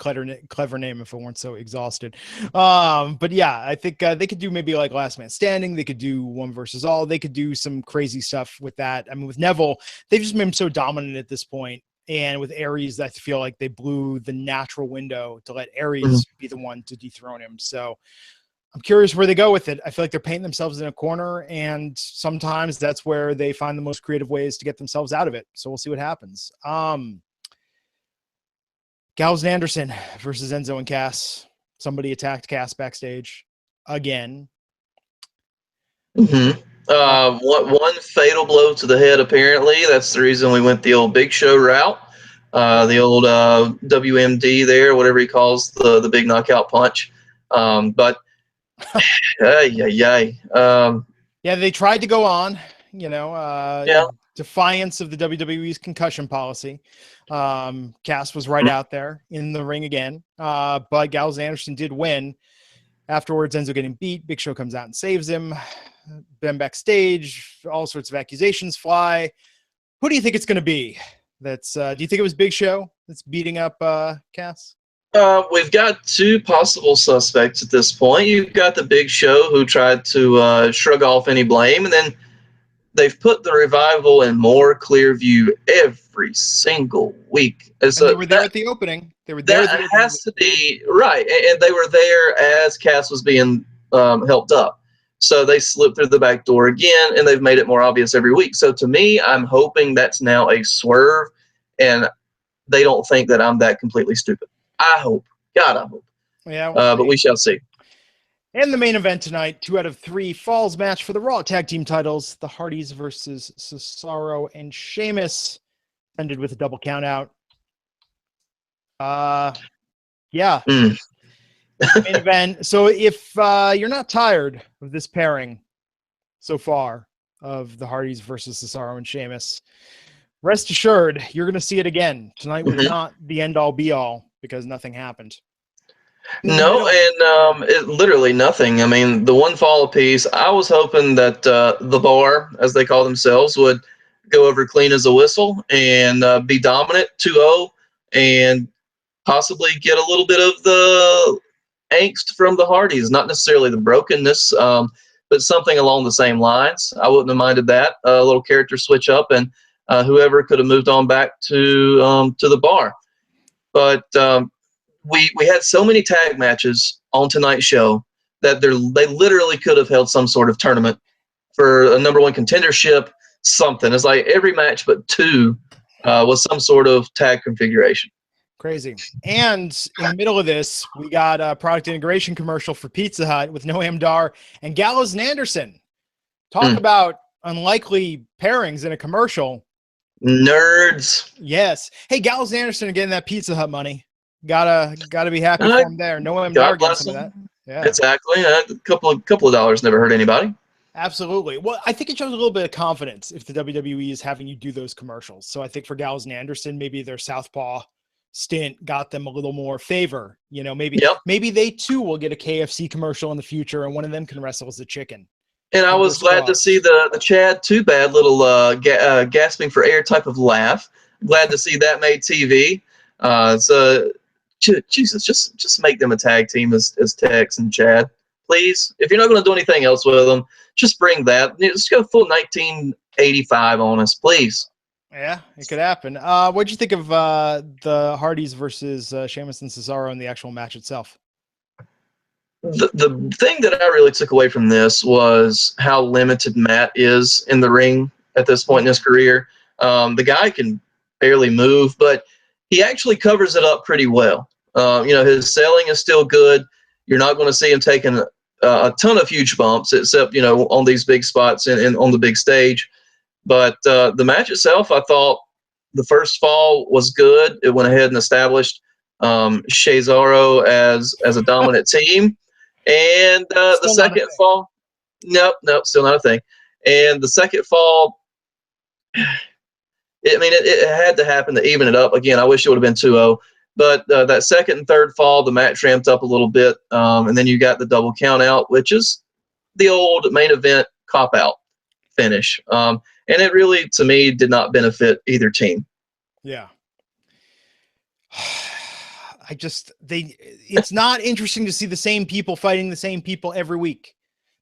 [SPEAKER 1] clever name if I weren't so exhausted. But yeah, I think they could do maybe like last man standing. They could do one versus all. They could do some crazy stuff with that. I mean, with Neville, they've just made him so dominant at this point. And with Aries, I feel like they blew the natural window to let Aries be the one to dethrone him. So I'm curious where they go with it. I feel like they're painting themselves in a corner, and sometimes that's where they find the most creative ways to get themselves out of it. So we'll see what happens. Gallows and Anderson versus Enzo and Cass. Somebody attacked Cass backstage again.
[SPEAKER 2] One fatal blow to the head, apparently. That's the reason we went the old Big Show route. The old WMD there, whatever he calls the big knockout punch. But yeah,
[SPEAKER 1] they tried to go on, defiance of the WWE's concussion policy. Cass was right out there in the ring again, but Gallows and Anderson did win. Afterwards, Enzo getting beat. Big Show comes out and saves him. Then backstage, all sorts of accusations fly. Who do you think it's going to be? Do you think it was Big Show that's beating up Cass?
[SPEAKER 2] We've got two possible suspects at this point. You've got the Big Show, who tried to shrug off any blame, and then they've put the Revival in more clear view every single week.
[SPEAKER 1] They were there at the opening. They were there.
[SPEAKER 2] That has to be right, and they were there as Cass was being helped up. So they slipped through the back door again, and they've made it more obvious every week. So to me, I'm hoping that's now a swerve, and they don't think that I'm that completely stupid. I hope. God, I hope.
[SPEAKER 1] Yeah,
[SPEAKER 2] but we shall see.
[SPEAKER 1] And the main event tonight, 2 out of 3 falls match for the Raw Tag Team titles. The Hardys versus Cesaro and Sheamus. Ended with a double count out. Yeah. Main event. So if you're not tired of this pairing so far of the Hardys versus Cesaro and Sheamus, rest assured you're going to see it again. Tonight was not the end-all be-all because nothing happened.
[SPEAKER 2] No, and literally nothing. I mean, the one fall piece, I was hoping that the Bar, as they call themselves, would go over clean as a whistle and be dominant 2-0 and possibly get a little bit of the angst from the Hardys. Not necessarily the brokenness, but something along the same lines. I wouldn't have minded that. A little character switch up, and whoever could have moved on back to the Bar. But we had so many tag matches on tonight's show that they literally could have held some sort of tournament for a number one contendership, something. It's like every match but 2 was some sort of tag configuration.
[SPEAKER 1] Crazy. And in the middle of this, we got a product integration commercial for Pizza Hut with Noam Dar and Gallows and Anderson. Talk about unlikely pairings in a commercial.
[SPEAKER 2] Nerds.
[SPEAKER 1] Yes. Hey, Gallows and Anderson are getting that Pizza Hut money. Gotta be happy for them there. Noam Dar getting some of that. Yeah,
[SPEAKER 2] exactly. A couple of dollars never hurt anybody.
[SPEAKER 1] Absolutely. Well, I think it shows a little bit of confidence if the WWE is having you do those commercials. So I think for Gallows and Anderson, maybe their Southpaw stint got them a little more favor. Maybe they too will get a KFC commercial in the future, and one of them can wrestle as a chicken.
[SPEAKER 2] And I was
[SPEAKER 1] Fingers
[SPEAKER 2] glad to see
[SPEAKER 1] crossed.
[SPEAKER 2] the Chad Too Bad little gasping for air type of laugh. Glad to see that made TV. So Jesus, just make them a tag team as Tex and Chad, please. If you're not going to do anything else with them, just bring that. Just go full 1985 on us, please.
[SPEAKER 1] Yeah, it could happen. What'd you think of the Hardys versus Sheamus and Cesaro in the actual match itself?
[SPEAKER 2] The thing that I really took away from this was how limited Matt is in the ring at this point in his career. The guy can barely move, but he actually covers it up pretty well. His selling is still good. You're not going to see him taking a ton of huge bumps, except on these big spots and on the big stage. But the match itself, I thought the first fall was good. It went ahead and established Cesaro as a dominant team. And the second fall, nope, still not a thing. And the second fall, it had to happen to even it up. Again, I wish it would have been 2-0. But that second and third fall, the match ramped up a little bit. And then you got the double count out, which is the old main event cop out finish. And it really, to me, did not benefit either team.
[SPEAKER 1] Yeah. It's not interesting to see the same people fighting the same people every week.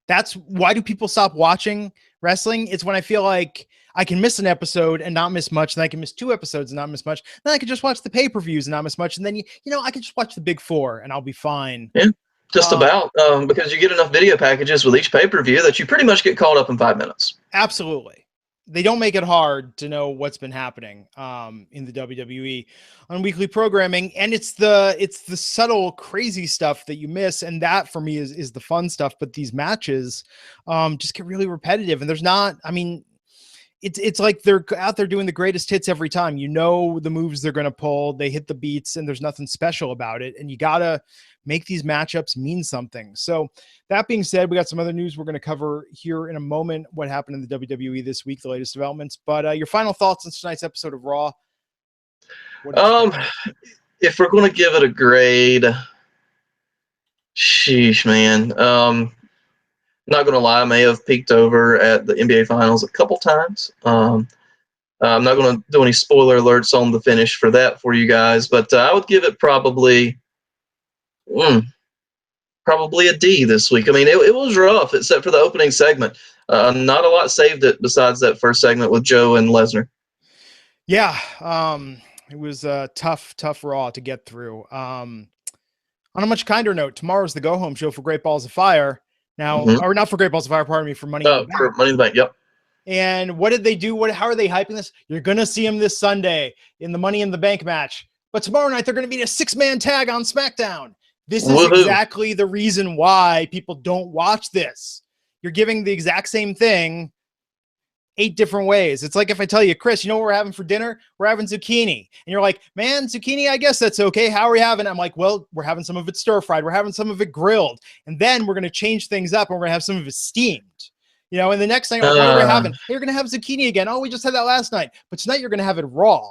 [SPEAKER 1] That's why do people stop watching wrestling? It's when I feel like I can miss an episode and not miss much. Then I can miss 2 episodes and not miss much. Then I can just watch the pay-per-views and not miss much. And then, I can just watch the big 4 and I'll be fine.
[SPEAKER 2] Yeah, just about. Because you get enough video packages with each pay-per-view that you pretty much get caught up in 5 minutes.
[SPEAKER 1] Absolutely. They don't make it hard to know what's been happening in the WWE on weekly programming. And it's the subtle, crazy stuff that you miss. And that for me is the fun stuff. But these matches just get really repetitive. And there's not, it's like they're out there doing the greatest hits every time. The moves they're going to pull, they hit the beats, and there's nothing special about it. And you got to make these matchups mean something. So that being said, we got some other news we're going to cover here in a moment, what happened in the WWE this week, the latest developments. But your final thoughts on tonight's episode of Raw?
[SPEAKER 2] If we're going to give it a grade, sheesh, man. Not going to lie, I may have peeked over at the NBA Finals a couple times. I'm not going to do any spoiler alerts on the finish for that for you guys, but I would give it probably a D this week. It was rough, except for the opening segment. Not a lot saved it besides that first segment with Joe and Lesnar.
[SPEAKER 1] Yeah, it was a tough Raw to get through. On a much kinder note, tomorrow's the go-home show for Great Balls of Fire. Now, or not for Great Balls of Fire, pardon me, for Money in the Bank.
[SPEAKER 2] For Money in the Bank, yep.
[SPEAKER 1] And what did they do? How are they hyping this? You're going to see him this Sunday in the Money in the Bank match. But tomorrow night, they're going to be a 6-man tag on SmackDown. This is exactly the reason why people don't watch this. You're giving the exact same thing 8 different ways. It's like if I tell you, Chris, you know what we're having for dinner? We're having zucchini. And you're like, man, zucchini, I guess that's okay. How are we having it? I'm like, well, we're having some of it stir-fried. We're having some of it grilled. And then we're going to change things up and we're going to have some of it steamed. And the next thing, what are we having? Hey, you're going to have zucchini again. Oh, we just had that last night. But tonight you're going to have it raw.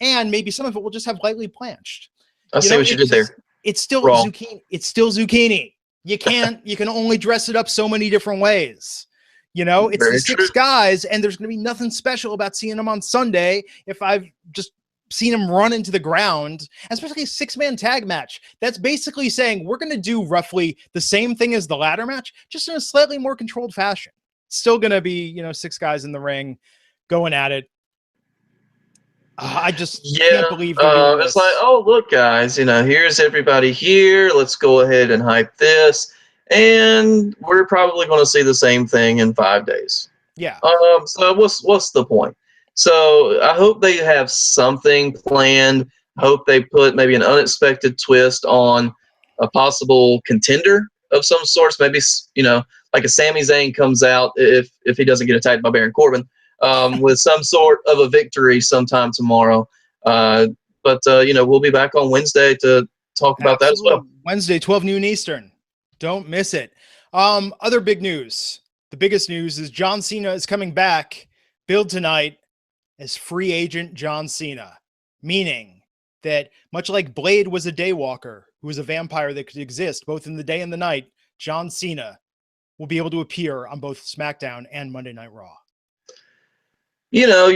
[SPEAKER 1] And maybe some of it will just have lightly blanched.
[SPEAKER 2] I see what you did there.
[SPEAKER 1] It's still raw. Zucchini. It's still zucchini. You can only dress it up so many different ways. It's
[SPEAKER 2] Very
[SPEAKER 1] the 6 guys, and there's going to be nothing special about seeing them on Sunday if I've just seen them run into the ground, especially a 6-man tag match. That's basically saying we're going to do roughly the same thing as the ladder match, just in a slightly more controlled fashion. It's still going to be, 6 guys in the ring going at it. I just can't believe
[SPEAKER 2] it's like, oh, look, guys, here's everybody here. Let's go ahead and hype this. And we're probably going to see the same thing in 5 days.
[SPEAKER 1] Yeah.
[SPEAKER 2] So what's the point? So I hope they have something planned. I hope they put maybe an unexpected twist on a possible contender of some sorts. Maybe, like a Sami Zayn comes out if he doesn't get attacked by Baron Corbin with some sort of a victory sometime tomorrow. But we'll be back on Wednesday to talk about that as well.
[SPEAKER 1] Wednesday, 12 noon Eastern. Don't miss it. Other big news. The biggest news is John Cena is coming back, billed tonight as free agent John Cena, meaning that much like Blade was a daywalker who was a vampire that could exist both in the day and the night, John Cena will be able to appear on both SmackDown and Monday Night Raw?
[SPEAKER 2] You know,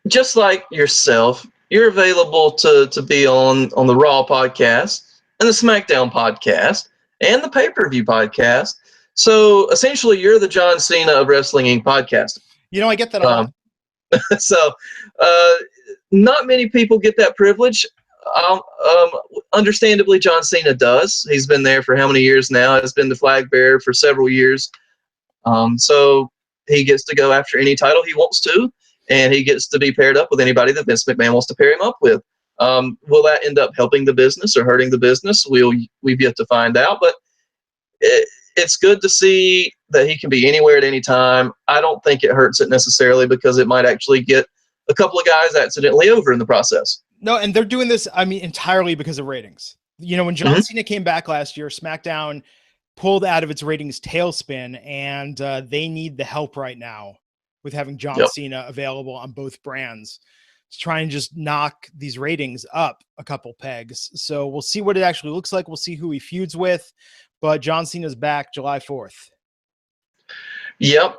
[SPEAKER 2] just like yourself, you're available to be on the Raw podcast and the SmackDown podcast and the pay-per-view podcast. So essentially, you're the John Cena of Wrestling Inc. podcast.
[SPEAKER 1] You know, I get that a lot.
[SPEAKER 2] So not many people get that privilege. Understandably, John Cena does. He's been there for how many years now? Has been the flag bearer for several years. So he gets to go after any title he wants to, and he gets to be paired up with anybody that Vince McMahon wants to pair him up with. Will that end up helping the business or hurting the business? We've yet to find out, but it's good to see that he can be anywhere at any time. I don't think it hurts it necessarily, because it might actually get a couple of guys accidentally over in the process.
[SPEAKER 1] No, and they're doing this, I mean, entirely because of ratings. You know, when John Cena came back last year, SmackDown pulled out of its ratings tailspin, and they need the help right now with having John Cena available on both brands to try and just knock these ratings up a couple pegs. So we'll see what it actually looks like. We'll see who he feuds with, but John Cena's back July 4th.
[SPEAKER 2] Yep.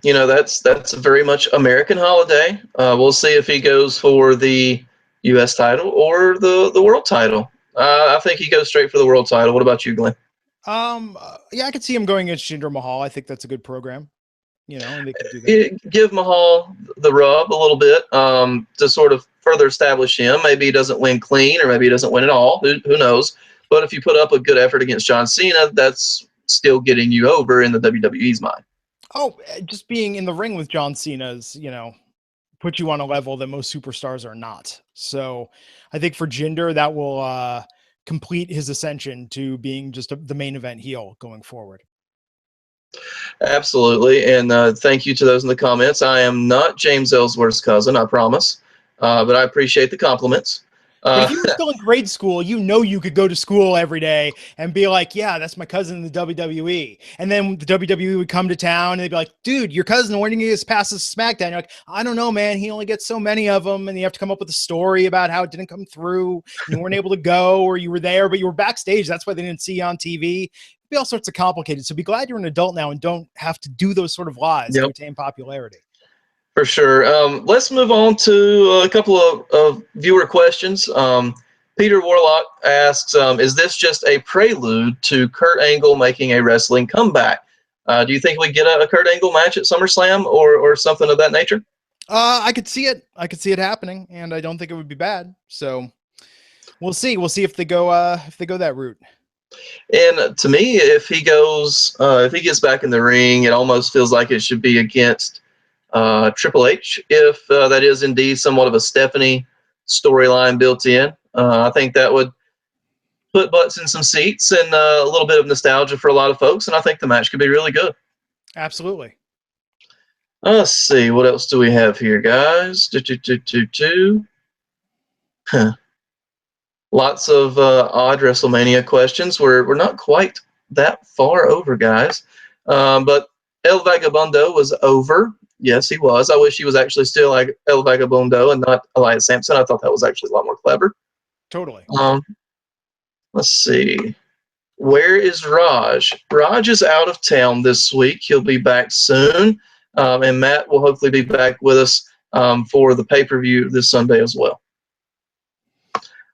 [SPEAKER 2] You know, that's very much American holiday. We'll see if he goes for the U.S. title or the world title. I think he goes straight for the world title. What about you, Glenn?
[SPEAKER 1] Yeah, I could see him going against Jinder Mahal. I think that's a good program, you know, and they could do that.
[SPEAKER 2] Give Mahal the rub a little bit, to sort of further establish him. Maybe he doesn't win clean, or maybe he doesn't win at all. Who knows? But if you put up a good effort against John Cena, that's still getting you over in the WWE's mind.
[SPEAKER 1] Oh, just being in the ring with John Cena's, you know, put you on a level that most superstars are not. So I think for Jinder, that will complete his ascension to being just the main event heel going forward.
[SPEAKER 2] Absolutely. And thank you to those in the comments. I am not James Ellsworth's cousin, I promise. But I appreciate the compliments.
[SPEAKER 1] But if you were still in grade school, you know you could go to school every day and be like, yeah, that's my cousin in the WWE. And then the WWE would come to town and they'd be like, dude, your cousin, when did he get past this SmackDown? You're like, I don't know, man. He only gets so many of them. And you have to come up with a story about how it didn't come through. You weren't able to go, or you were there, but you were backstage. That's why they didn't see you on TV. It'd be all sorts of complicated. So be glad you're an adult now and don't have to do those sort of lies to retain popularity.
[SPEAKER 2] For sure. Let's move on to a couple of viewer questions. Peter Warlock asks, is this just a prelude to Kurt Angle making a wrestling comeback? Do you think we get a Kurt Angle match at SummerSlam or something of that nature?
[SPEAKER 1] I could see it. I could see it happening, and I don't think it would be bad. So we'll see. We'll see if they go that route.
[SPEAKER 2] And to me, if he gets back in the ring, it almost feels like it should be against Triple H, if that is indeed somewhat of a Stephanie storyline built in. I think that would put butts in some seats and a little bit of nostalgia for a lot of folks, and I think the match could be really good.
[SPEAKER 1] Absolutely.
[SPEAKER 2] Let's see, what else do we have here, guys? Lots of odd WrestleMania questions. We're not quite that far over, guys, but El Vagabundo was over. Yes, he was. I wish he was actually still like El Vagabundo and not Elias Sampson. I thought that was actually a lot more clever.
[SPEAKER 1] Totally.
[SPEAKER 2] Let's see. Where is Raj? Raj is out of town this week. He'll be back soon. And Matt will hopefully be back with us for the pay-per-view this Sunday as well.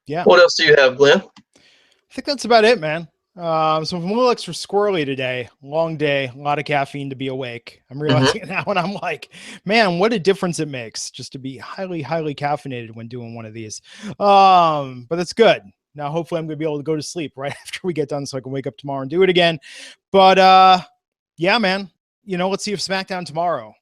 [SPEAKER 1] Yeah.
[SPEAKER 2] What else do you have, Glenn?
[SPEAKER 1] I think that's about it, man. So I'm a little extra squirrely today. Long day, a lot of caffeine to be awake. I'm realizing it now, and I'm like, man, what a difference it makes just to be highly, highly caffeinated when doing one of these. But that's good. Now, hopefully I'm going to be able to go to sleep right after we get done so I can wake up tomorrow and do it again. But yeah, man, you know, let's see if SmackDown tomorrow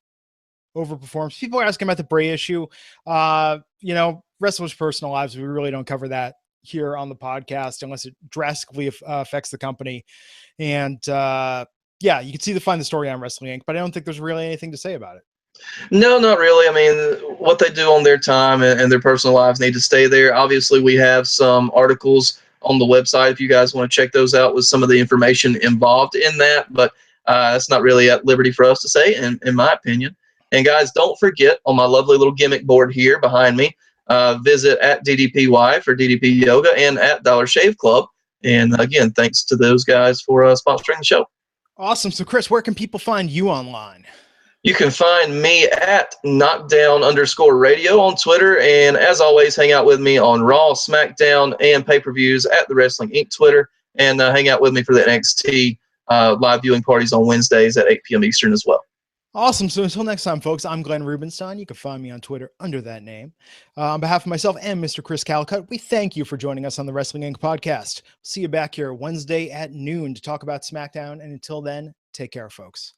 [SPEAKER 1] overperforms. People are asking about the Bray issue. You know, wrestlers' personal lives, we really don't cover that here on the podcast unless it drastically affects the company. And yeah, you can find the story on Wrestling Inc., but I don't think there's really anything to say about it.
[SPEAKER 2] No, not really. I mean, what they do on their time and their personal lives need to stay there. Obviously, we have some articles on the website if you guys want to check those out with some of the information involved in that, but it's not really at liberty for us to say, in my opinion. And guys, don't forget, on my lovely little gimmick board here behind me, visit at DDPY for DDP Yoga and at Dollar Shave Club. And again, thanks to those guys for sponsoring the show.
[SPEAKER 1] Awesome. So, Chris, where can people find you online?
[SPEAKER 2] You can find me at knockdown_radio on Twitter. And as always, hang out with me on Raw, SmackDown, and pay-per-views at the Wrestling Inc. Twitter. And hang out with me for the NXT live viewing parties on Wednesdays at 8 p.m. Eastern as well.
[SPEAKER 1] Awesome. So until next time, folks, I'm Glenn Rubenstein. You can find me on Twitter under that name. On behalf of myself and Mr. Chris Callicutt, we thank you for joining us on the Wrestling Inc. podcast. See you back here Wednesday at noon to talk about SmackDown. And until then, take care, folks.